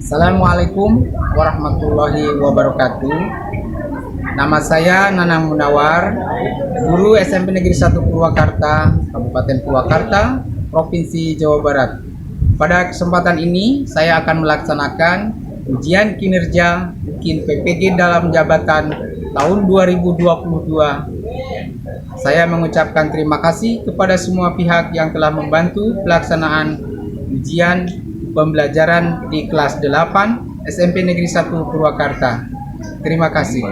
Assalamualaikum warahmatullahi wabarakatuh. Nama saya Nanang Munawar, guru SMP Negeri 1 Purwakarta, Kabupaten Purwakarta, Provinsi Jawa Barat. Pada kesempatan ini, saya akan melaksanakan ujian kinerja UKIN PPG dalam jabatan tahun 2022. Saya mengucapkan terima kasih kepada semua pihak yang telah membantu pelaksanaan ujian pembelajaran di kelas 8 SMP Negeri 1 Purwakarta. Terima kasih.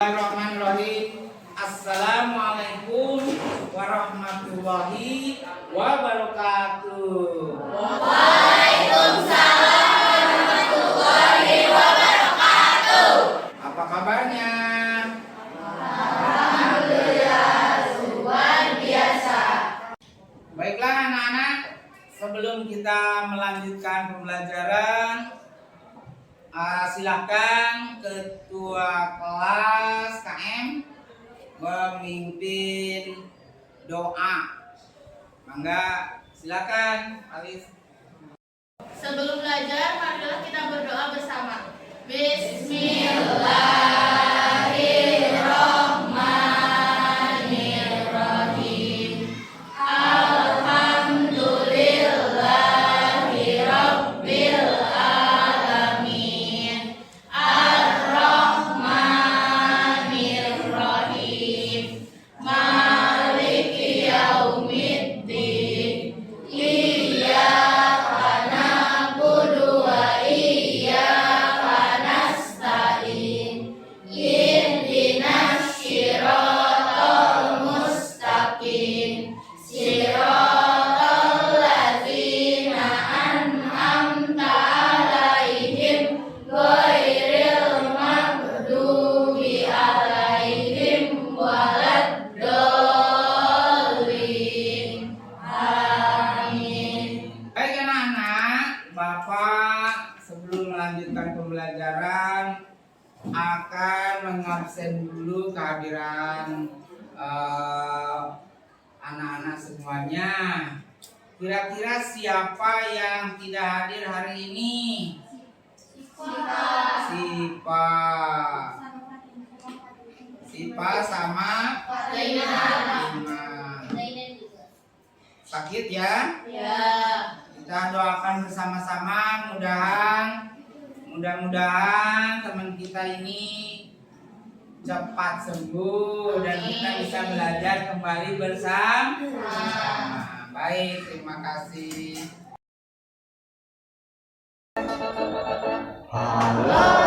Bismillahirrahmanirrahim. Assalamualaikum warahmatullahi wabarakatuh. Waalaikumsalam warahmatullahi wabarakatuh. Apa kabarnya? Alhamdulillah, luar biasa. Baiklah anak-anak, sebelum kita melanjutkan pembelajaran, silakan ketua kelas KM memimpin doa. Mangga, silakan Alif. Sebelum belajar, marilah kita berdoa bersama. Bismillahirrahmanirrahim. Alhamdulillahirabbil alamin. Ar-Rahmanir-Rahim. Maliki yaumiddin. Iyyaka na'budu wa iyyaka nasta'in. Ihdinas siratal mustaqim. Siratal ladzina an'amta 'alaihim ghairil maghdubi 'alaihim waladdallin. Amin. Baik anak-anak, Bapak sebelum melanjutkan pembelajaran akan mengabsen dulu kehadiran anak-anak semuanya. Kira-kira siapa yang tidak hadir hari ini? Sipa sama Iman. Sakit ya? Ya. Kita doakan bersama-sama, mudah-mudahan teman kita ini cepat sembuh dan kita bisa belajar kembali bersama. Baik, terima kasih. Lama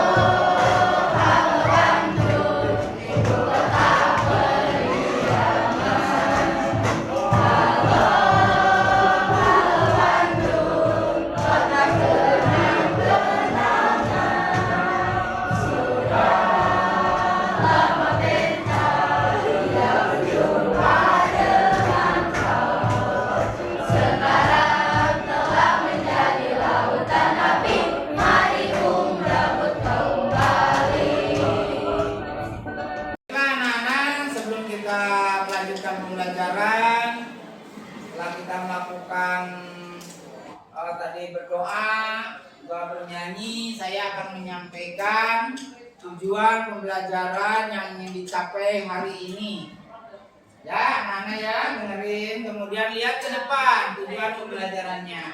melanjutkan pembelajaran. Setelah kita melakukan tadi berdoa, doa bernyanyi, saya akan menyampaikan tujuan pembelajaran yang ingin dicapai hari ini. Ya, anak-anak ya, dengerin, kemudian lihat ke depan tujuan pembelajarannya.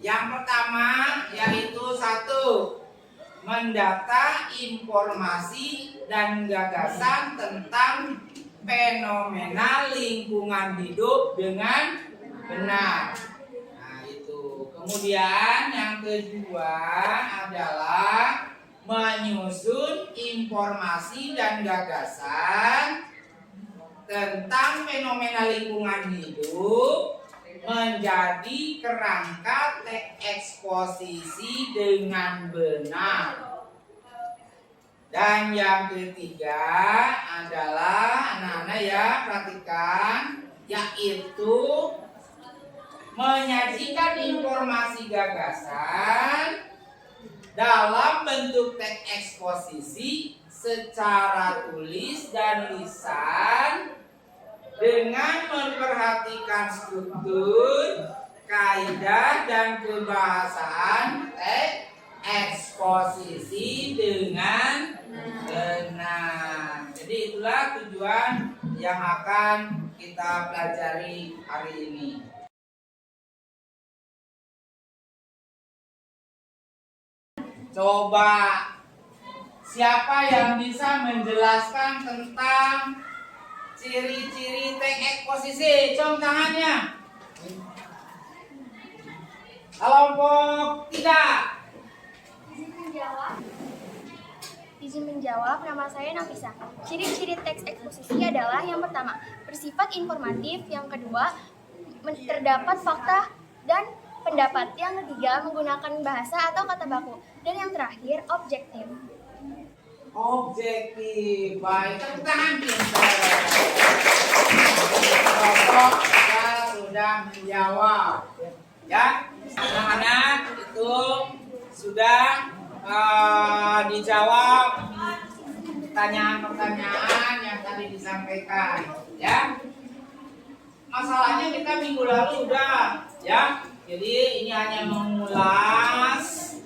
Yang pertama yaitu 1, mendata informasi dan gagasan tentang fenomena lingkungan hidup dengan benar. Nah, itu. Kemudian yang kedua adalah menyusun informasi dan gagasan tentang fenomena lingkungan hidup menjadi kerangka eksposisi dengan benar. Dan yang ketiga adalah anak-anak ya, perhatikan, yaitu menyajikan informasi gagasan dalam bentuk teks eksposisi secara tulis dan lisan dengan memperhatikan struktur, kaidah dan kebahasaan teks eksposisi dengan benar. Jadi itulah tujuan yang akan kita pelajari hari ini. Coba siapa yang bisa menjelaskan tentang ciri-ciri teks eksposisi? Cung tangannya. Kelompok 3. Izin menjawab, nama saya Nafisa. Ciri-ciri teks eksposisi adalah yang pertama, bersifat informatif, yang kedua, terdapat fakta dan pendapat, yang ketiga, menggunakan bahasa atau kata baku, dan yang terakhir, objektif. Objektif, baik, tepuk tangan pintar. Kelompok kita sudah menjawab, ya. Anak-anak itu sudah dijawab pertanyaan-pertanyaan yang tadi disampaikan, ya. Masalahnya kita minggu lalu udah, ya. Jadi ini hanya mengulas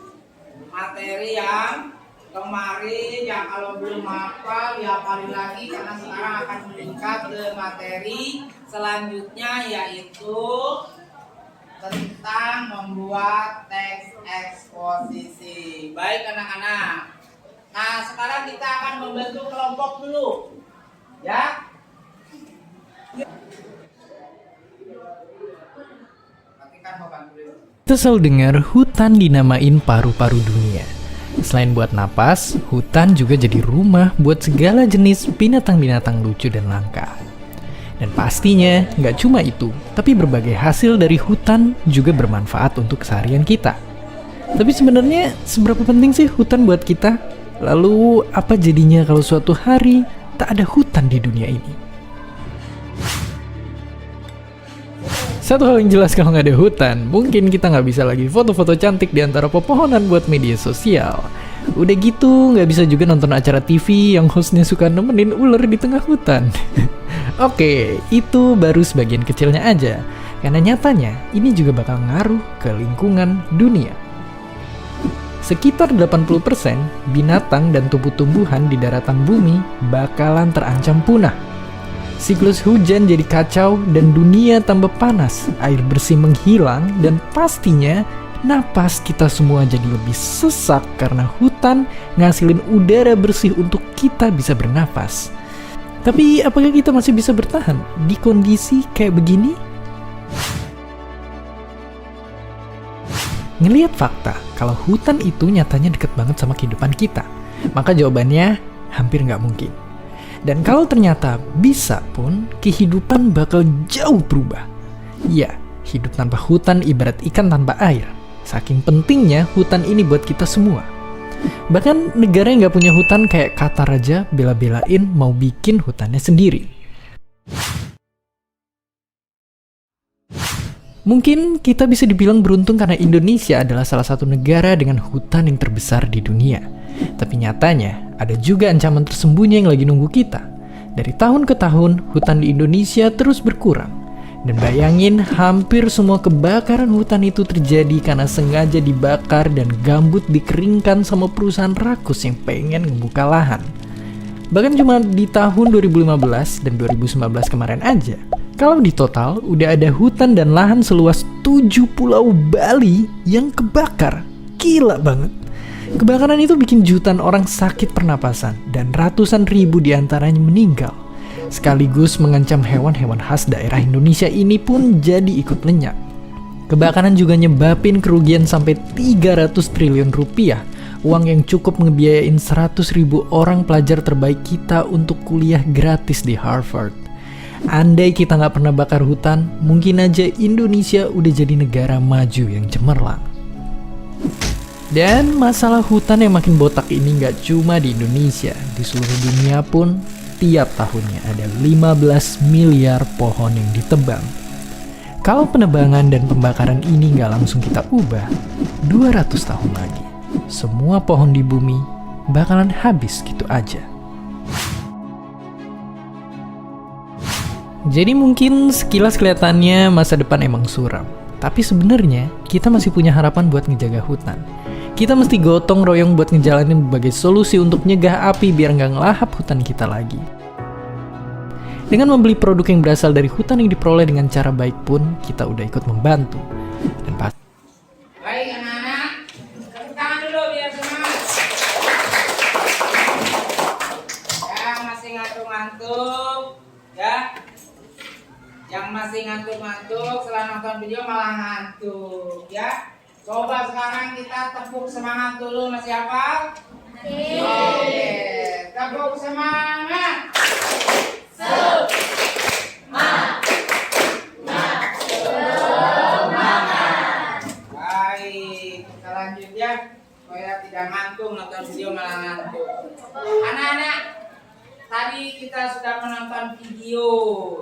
materi yang kemarin, yang kalau belum hafal dihafalin lagi, karena sekarang akan meningkat ke materi selanjutnya, yaitu tentang membuat teks eksposisi. Baik anak-anak. Nah, sekarang kita akan membentuk kelompok dulu, ya. Kita selalu dengar hutan dinamain paru-paru dunia. Selain buat napas, hutan juga jadi rumah buat segala jenis binatang-binatang lucu dan langka. Dan pastinya nggak cuma itu, tapi berbagai hasil dari hutan juga bermanfaat untuk keseharian kita. Tapi sebenarnya seberapa penting sih hutan buat kita? Lalu apa jadinya kalau suatu hari tak ada hutan di dunia ini? Satu hal yang jelas, kalau nggak ada hutan, mungkin kita nggak bisa lagi foto-foto cantik di antara pepohonan buat media sosial. Udah gitu, nggak bisa juga nonton acara TV yang hostnya suka nemenin ular di tengah hutan. Oke, itu baru sebagian kecilnya aja. Karena nyatanya, ini juga bakal ngaruh ke lingkungan dunia. Sekitar 80% binatang dan tumbuh-tumbuhan di daratan bumi bakalan terancam punah. Siklus hujan jadi kacau dan dunia tambah panas, air bersih menghilang, dan pastinya napas kita semua jadi lebih sesak karena hutan ngasilin udara bersih untuk kita bisa bernapas. Tapi apakah kita masih bisa bertahan di kondisi kayak begini? Ngelihat fakta kalau hutan itu nyatanya deket banget sama kehidupan kita, maka jawabannya hampir nggak mungkin. Dan kalau ternyata bisa pun, kehidupan bakal jauh berubah. Ya, hidup tanpa hutan ibarat ikan tanpa air. Saking pentingnya hutan ini buat kita semua. Bahkan negara yang gak punya hutan kayak Qatar aja bela-belain mau bikin hutannya sendiri. Mungkin kita bisa dibilang beruntung karena Indonesia adalah salah satu negara dengan hutan yang terbesar di dunia. Tapi nyatanya, ada juga ancaman tersembunyi yang lagi nunggu kita. Dari tahun ke tahun, hutan di Indonesia terus berkurang. Dan bayangin, hampir semua kebakaran hutan itu terjadi karena sengaja dibakar dan gambut dikeringkan sama perusahaan rakus yang pengen ngebuka lahan. Bahkan cuma di tahun 2015 dan 2019 kemarin aja, kalau di total udah ada hutan dan lahan seluas 7 pulau Bali yang kebakar. Gila banget. Kebakaran itu bikin jutaan orang sakit pernapasan dan ratusan ribu diantaranya meninggal. Sekaligus mengancam hewan-hewan khas daerah Indonesia ini pun jadi ikut lenyap. Kebakaran juga nyebabin kerugian sampai 300 triliun rupiah, uang yang cukup ngebiayain 100.000 orang pelajar terbaik kita untuk kuliah gratis di Harvard. Andai kita nggak pernah bakar hutan, mungkin aja Indonesia udah jadi negara maju yang cemerlang. Dan masalah hutan yang makin botak ini nggak cuma di Indonesia, di seluruh dunia pun tiap tahunnya ada 15 miliar pohon yang ditebang. Kalau penebangan dan pembakaran ini nggak langsung kita ubah, 200 tahun lagi, semua pohon di bumi bakalan habis gitu aja. Jadi mungkin sekilas kelihatannya masa depan emang suram. Tapi sebenarnya kita masih punya harapan buat ngejaga hutan. Kita mesti gotong royong buat ngejalanin berbagai solusi untuk nyegah api biar nggak ngelahap hutan kita lagi. Dengan membeli produk yang berasal dari hutan yang diperoleh dengan cara baik pun, kita udah ikut membantu. Dan pasti. Baik anak-anak, tepuk tangan dulu biar semangat. Yang masih ngantuk-ngantuk, ya. Yang masih ngantuk-ngantuk setelah nonton video malah ngantuk, ya. Coba sekarang kita tepuk semangat dulu, masih hafal? Oke, tepuk semangat. Baik, kita lanjut ya, supaya tidak ngantuk nonton video malah ngantuk. Anak-anak, tadi kita sudah menonton video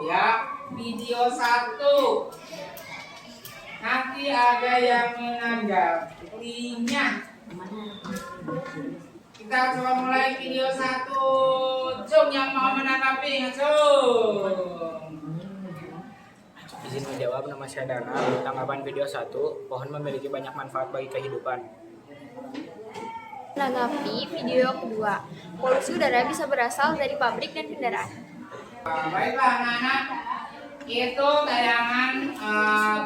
ya, video 1. Nanti ada yang menanggapinya. Kita coba mulai video 1. Cung yang mau menanggapi, Cung. Izin menjawab, nama saya Dana. Tanggapan video 1, pohon memiliki banyak manfaat bagi kehidupan. Menanggapi video kedua, polusi udara bisa berasal dari pabrik dan kendaraan. Baiklah anak-anak, itu tayangan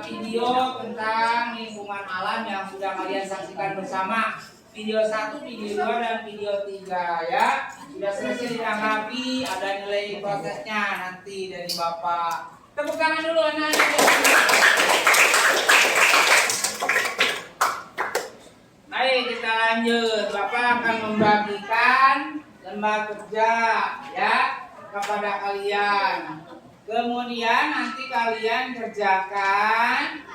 video tentang lingkungan alam yang sudah kalian saksikan bersama. Video 1, video 2, dan video 3 ya. Sudah selesai ditanggapi, ada nilai prosesnya nanti dari Bapak. Tepuk tangan dulu anak-anak. Baik, kita lanjut. Bapak akan membagikan lembar kerja ya kepada kalian. Kemudian nanti kalian kerjakan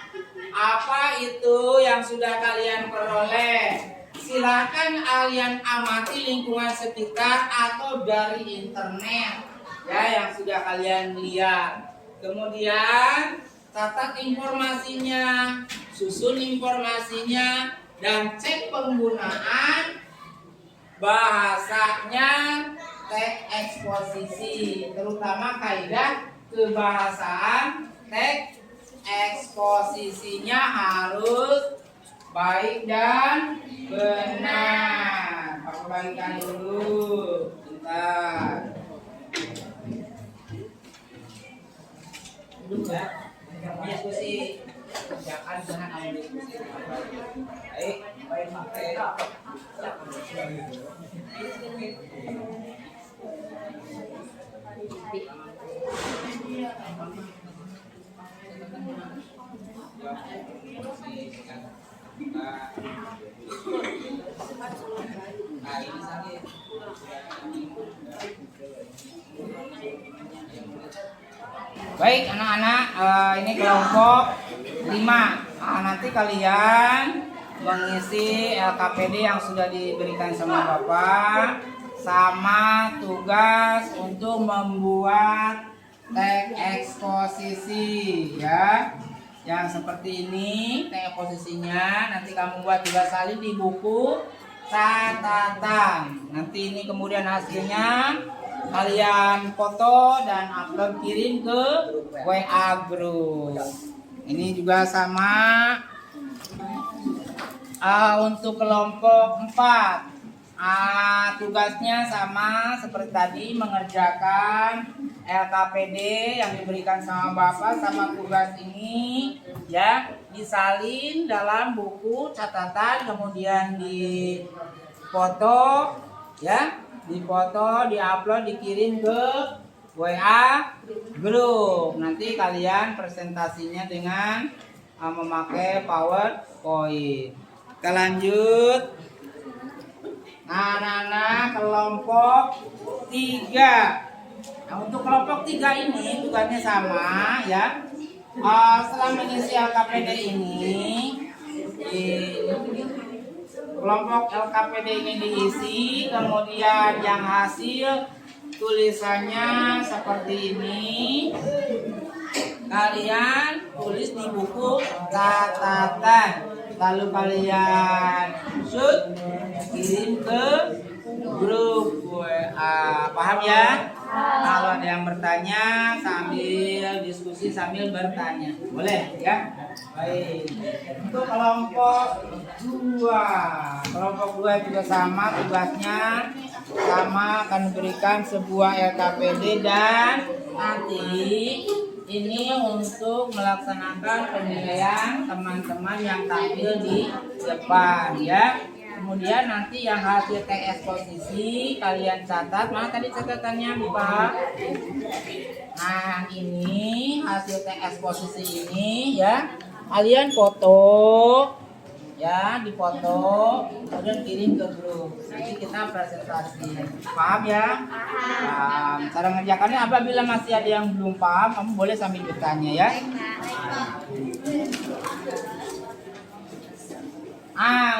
apa itu yang sudah kalian peroleh. Silakan kalian amati lingkungan sekitar atau dari internet ya yang sudah kalian lihat. Kemudian catat informasinya, susun informasinya, dan cek penggunaan bahasanya teks eksposisi, terutama kaidah kebahasaan. Teks eksposisinya harus baik dan benar. Aku bagikan dulu, bentar. Duduk ya, diskusi. Jangan ambil diskusi. Baik, baik. Baik anak-anak, ini kelompok 5. Nanti kalian mengisi LKPD yang sudah diberikan sama Bapak, sama tugas untuk membuat teks eksposisi ya. Yang seperti ini teks eksposisinya, nanti kamu buat 3 kali di buku catatan. Nanti ini kemudian hasilnya kalian foto dan upload kirim ke WA group. Ini juga sama. Untuk kelompok 4 tugasnya sama seperti tadi, mengerjakan LKPD yang diberikan sama Bapak. Sama tugas ini ya disalin dalam buku catatan, kemudian difoto ya, diupload, dikirim ke WA group. Nanti kalian presentasinya dengan memakai PowerPoint. Kita lanjut. Nah, anak-anak kelompok 3. Nah, untuk kelompok 3 ini tugasnya sama ya. Setelah mengisi LKPD ini, kelompok LKPD ini diisi, kemudian yang hasil tulisannya seperti ini. Kalian tulis di buku catatan, lalu kalian shoot, kirim ke grup WA. Paham ya? Kalau ada yang bertanya sambil diskusi sambil bertanya, boleh ya? Baik. Untuk kelompok 2, kelompok 2 juga sama tugasnya, sama, akan memberikan sebuah LKPD dan nanti ini untuk melaksanakan penilaian teman-teman yang tampil di depan ya. Kemudian nanti yang hasil tes posisi kalian catat. Mana tadi catatannya Bapak? Nah, ini hasil tes posisi ini ya. Kalian foto ya, difoto kemudian kirim ke grup. Nanti kita presentasi. Paham ya? Paham. Cara mengerjakannya apabila masih ada yang belum paham, kamu boleh sambil bertanya ya.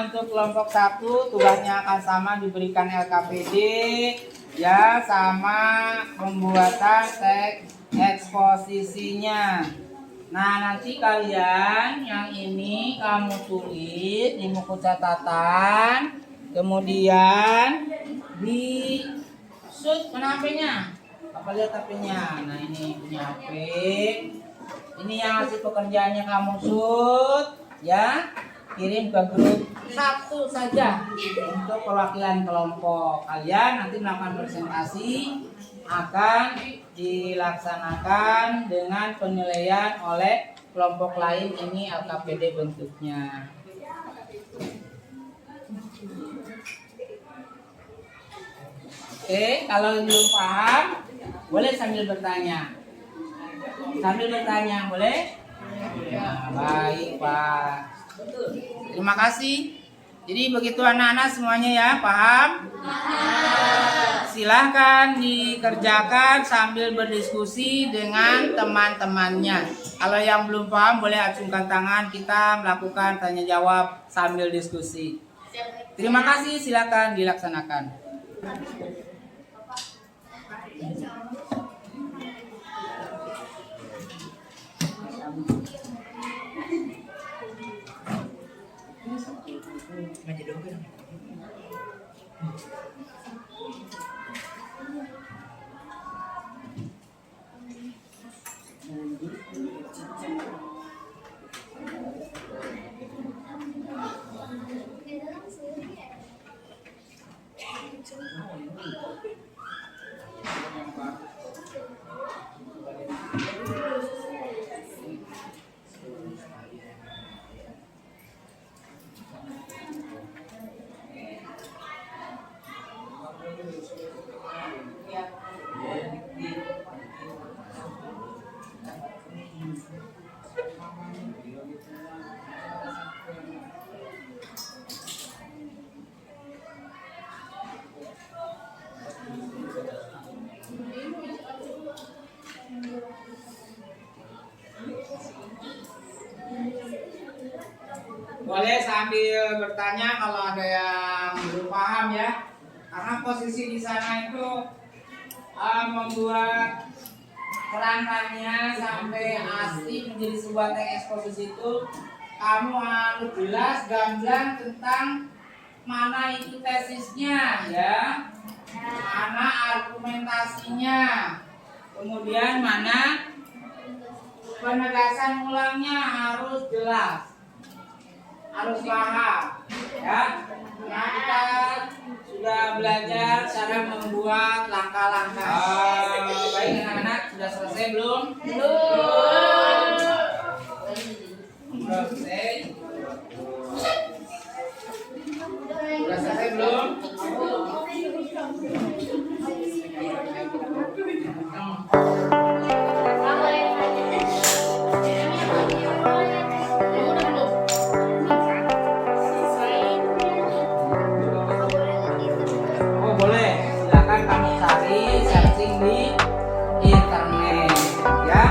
Untuk kelompok 1 tugasnya akan sama, diberikan LKPD ya, sama pembuatan teks eksposisinya. Nah, nanti kalian yang ini kamu tulis di buku catatan, kemudian di shoot. Mana HP-nya? Apa lihat HP-nya? Nah, ini punya HP. Ini yang hasil pekerjaannya kamu shoot ya, kirim ke grup 1 saja untuk perwakilan kelompok. Kalian nanti melakukan presentasi akan dilaksanakan dengan penilaian oleh kelompok lain. Ini LKPD bentuknya. Oke, kalau belum paham boleh sambil bertanya. Sambil bertanya boleh? Ya, baik Pak. Terima kasih. Jadi begitu anak-anak semuanya ya, paham? Silahkan dikerjakan sambil berdiskusi dengan teman-temannya. Kalau yang belum paham boleh acungkan tangan, kita melakukan tanya jawab sambil diskusi. Terima kasih, silakan dilaksanakan. Boleh sambil bertanya kalau ada yang belum paham ya, karena posisi di sana itu membuat kerangkanya sampai asli menjadi sebuah teks eksposisi itu kamu harus jelas gamblang tentang mana itu tesisnya ya. mana argumentasinya, kemudian mana penegasan ulangnya harus jelas, harus paham, ya. Nah, kita sudah belajar cara membuat langkah-langkah. Baik anak-anak, sudah selesai belum? Belum. Selesai. Sudah selesai belum? Oh boleh, silakan kamu cari searching di internet, ya.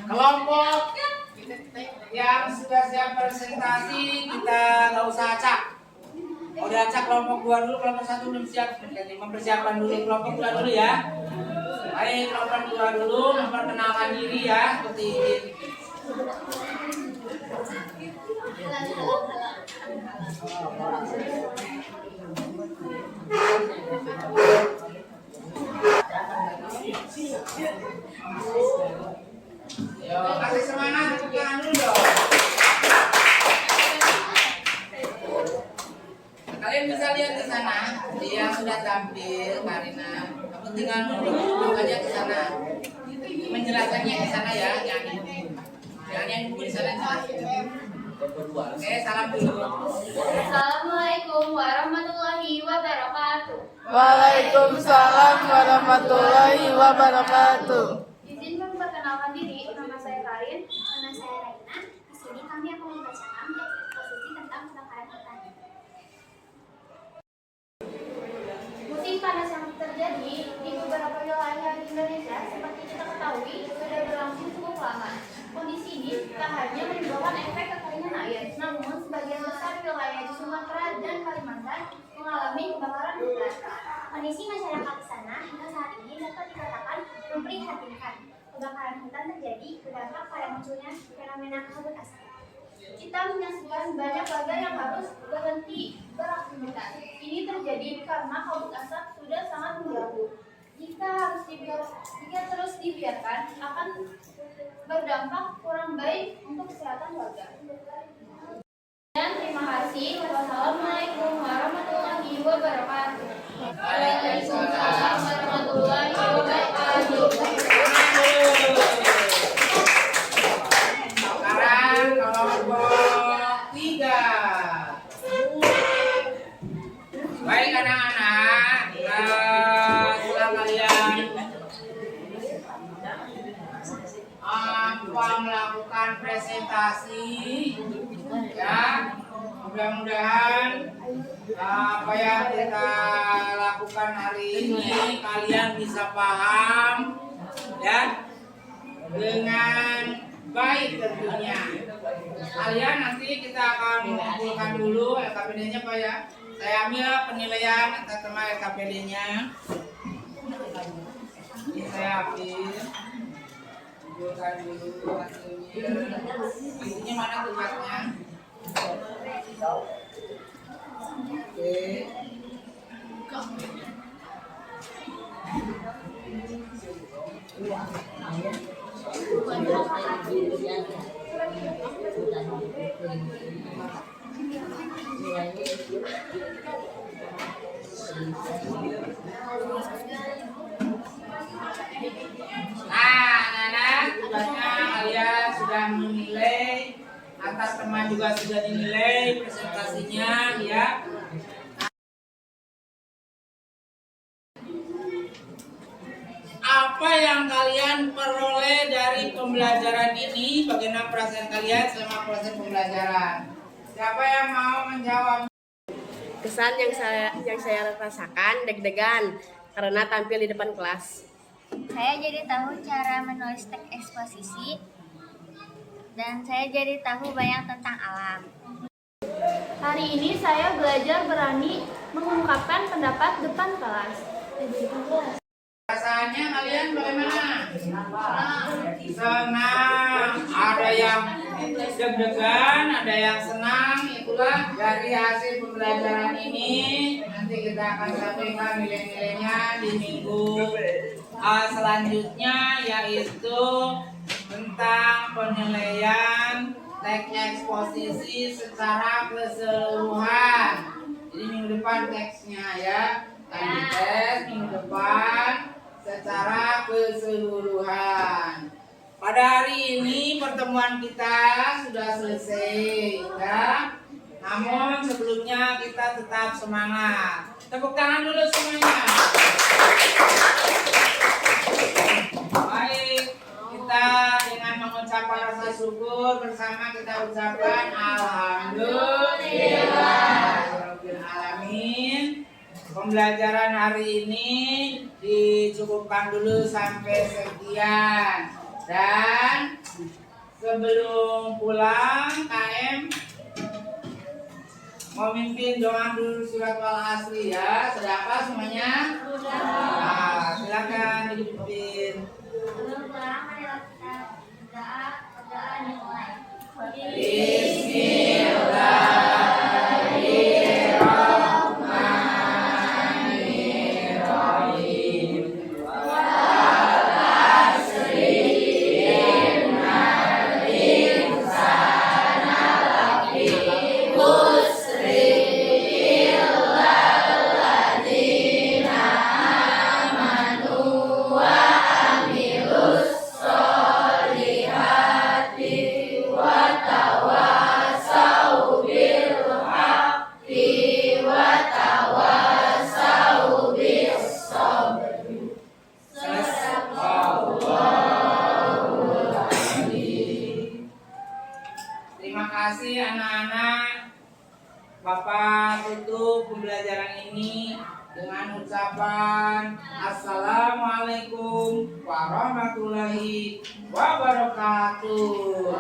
Kelompok yang sudah siap presentasi kita nggak usah acak. Udah acak kelompok 2 dulu, kelompok 1 belum siap. Mempersiapkan dulu kelompok 2 dulu ya. Baik, kelompok 2 dulu memperkenalkan diri ya seperti ini. Yo, kasih semangat, tepuk tangan dulu dong. Kalian bisa lihat di sana, dia sudah tampil, Karina. Kamu tinggal nunduk aja ke sana. Menjelaskannya di sana ya, jangan yang buku di sana. Oke, salam dulu. Assalamualaikum warahmatullahi wabarakatuh. Waalaikumsalam warahmatullahi wabarakatuh. Izin memperkenalkan diri, nama saya Karin. Nama saya Raina. Di sini kami akan membacakan eksposisi tentang kebakaran hutan. Musim panas yang terjadi di beberapa wilayah di Indonesia seperti kita ketahui sudah berlangsung cukup lama. Kondisi ini tak hanya menimbulkan efek kekeringan air, namun sebagian besar wilayah di Sumatera dan Kalimantan mengalami kebakaran hutan. Kondisi masyarakat di sana hingga saat ini dapat dikatakan memprihatinkan. Kebakaran hutan terjadi berdampak pada munculnya fenomena kabut asap. Kita menyaksikan banyak warga yang harus berhenti beraktivitas. Ini terjadi karena kabut asap sudah sangat mengganggu. Jika terus dibiarkan akan berdampak kurang baik untuk kesehatan warga. Dan terima kasih. Wassalamualaikum warahmatullahi wabarakatuh. Waalaikumsalam warahmatullahi wabarakatuh. Sekarang kelompok 3. Baik anak-anak, silakan kalian melakukan presentasi ya. Mudah-mudahan apa yang kita lakukan hari ini kalian bisa paham ya dengan baik tentunya. Kalian nanti kita akan mengumpulkan dulu LKPD-nya Pak ya. Saya ambil penilaian atas tema LKPD-nya. Ini saya ambil. Kumpulkan dulu hasilnya. Isinya mana tugasnya? Oke. Nah, anak-anak, tugasnya kalian sudah menilai, atas teman juga sudah dinilai presentasinya ya. Apa yang kalian peroleh dari pembelajaran ini? Bagaimana perasaan kalian selama proses pembelajaran? Siapa yang mau menjawab? Kesan yang saya rasakan deg-degan karena tampil di depan kelas. Saya jadi tahu cara menulis teks eksposisi dan saya jadi tahu banyak tentang alam. Hari ini saya belajar berani mengungkapkan pendapat depan kelas. Perasaannya kalian bagaimana? Senang. Ada yang deg-degan, ada yang senang. Itulah dari hasil pembelajaran ini. Nanti kita akan sampaikan nilai-nilainya di minggu selanjutnya, yaitu tentang penilaian teks eksposisi secara keseluruhan. Jadi minggu depan teksnya ya, tadi tes minggu depan secara keseluruhan. Pada hari ini pertemuan kita sudah selesai ya. Namun sebelumnya kita tetap semangat. Tepuk tangan dulu semuanya. Baik, kita dengan mengucapkan rasa syukur bersama kita ucapkan alhamdulillah. Alamin. Pembelajaran hari ini dicukupkan dulu sampai sekian. Dan sebelum pulang, KM mau mimpin doa dulu surat wal asri ya. Sudah apa semuanya? Sudah. Nah, silakan dipimpin. Terima kasih anak-anak. Bapak tutup pembelajaran ini dengan ucapan Assalamualaikum warahmatullahi wabarakatuh.